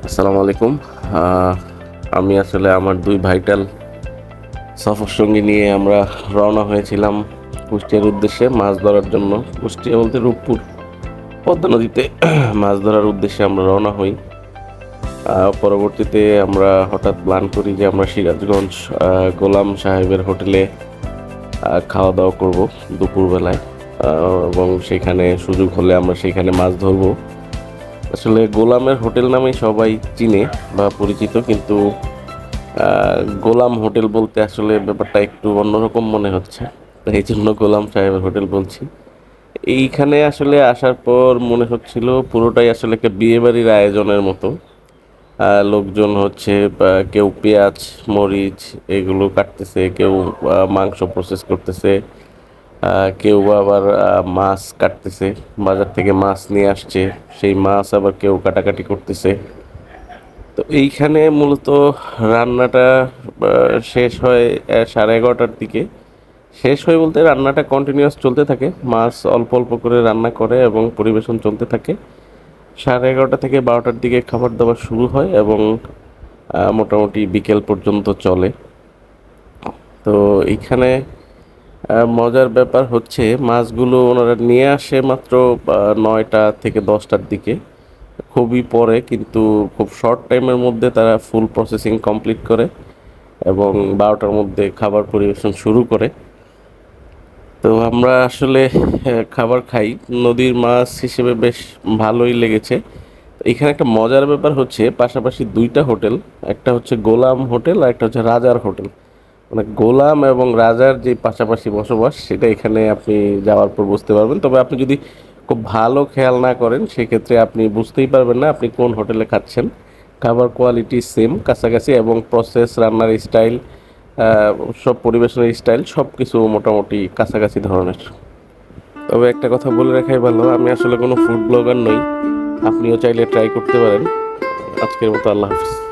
আসসালামু আলাইকুম। আহ, আমি আসলে আমার দুই ভাইটাল সফর সঙ্গী নিয়ে আমরা রওনা হয়েছিলাম কুষ্টিয়ার উদ্দেশ্যে মাছ ধরার জন্য। কুষ্টিয়া বলতে রূপপুর পদ্মা নদীতে মাছ ধরার উদ্দেশ্যে আমরা রওনা হই। পরবর্তীতে আমরা হঠাৎ প্ল্যান করি যে আমরা সিরাজগঞ্জ গোলাম সাহেবের হোটেলে খাওয়া দাওয়া করব দুপুরবেলায়, এবং সেখানে সুযোগ হলে আমরা সেখানে মাছ ধরবো। আসলে গোলামের হোটেল নামেই সবাই চিনে বা পরিচিত, কিন্তু গোলাম হোটেল বলতে আসলে ব্যাপারটা একটু অন্যরকম মনে হচ্ছে, তো এই জন্য গোলাম সাহেবের হোটেল বলছি। এইখানে আসলে আসার পর মনে হচ্ছিল পুরোটাই আসলে একটা বিয়েবাড়ির আয়োজনের মতো। লোকজন হচ্ছে কেউ পেঁয়াজ মরিচ এগুলো কাটতেছে, কেউ মাংস প্রসেস করতেছে, কেউ আবার মাছ কাটতেছে, বাজার থেকে মাছ নিয়ে আসছে, সেই মাছ আবার কেউ কাটাকাটি করতেছে। তো এইখানে মূলত রান্নাটা শেষ হয় 11:30টার দিকে। শেষ হয় বলতে রান্নাটা কন্টিনিউয়াস চলতে থাকে, মাছ অল্প অল্প করে রান্না করে এবং পরিবেশন চলতে থাকে। 11:30টা থেকে 12টার দিকে খাবার দাবার শুরু হয় এবং মোটামুটি বিকেল পর্যন্ত চলে। তো এইখানে মজার ব্যাপার হচ্ছে মাছগুলো ওনারা নিয়ে আসে মাত্র 9টা থেকে 10টার দিকে, খুবই পরে, কিন্তু খুব শর্ট টাইমের মধ্যে তারা ফুল প্রসেসিং কমপ্লিট করে এবং 12টার মধ্যে খাবার পরিবেশন শুরু করে। তো আমরা আসলে খাবার খাই, নদীর মাছ হিসেবে বেশ ভালোই লেগেছে। তো এখানে একটা মজার ব্যাপার হচ্ছে পাশাপাশি দুইটা হোটেল, একটা হচ্ছে গোলাম হোটেল আর একটা হচ্ছে রাজার হোটেল। মানে গোলাম এবং রাজার যে পাশাপাশি বসবাস সেটা এখানে আপনি যাওয়ার পর বুঝতে পারবেন। তবে আপনি যদি খুব ভালো খেয়াল না করেন সেক্ষেত্রে আপনি বুঝতেই পারবেন না আপনি কোন হোটেলে খাচ্ছেন। খাবার কোয়ালিটি সেম কাছাকাছি এবং প্রসেস রান্নার স্টাইল, সব পরিবেশনের স্টাইল সব কিছু মোটামুটি কাছাকাছি ধরনের। তবে একটা কথা বলে রাখাই ভালো, আমি আসলে কোনো ফুড ব্লগার নই, আপনিও চাইলে ট্রাই করতে পারেন। আজকের মতো আল্লাহ হাফিজ।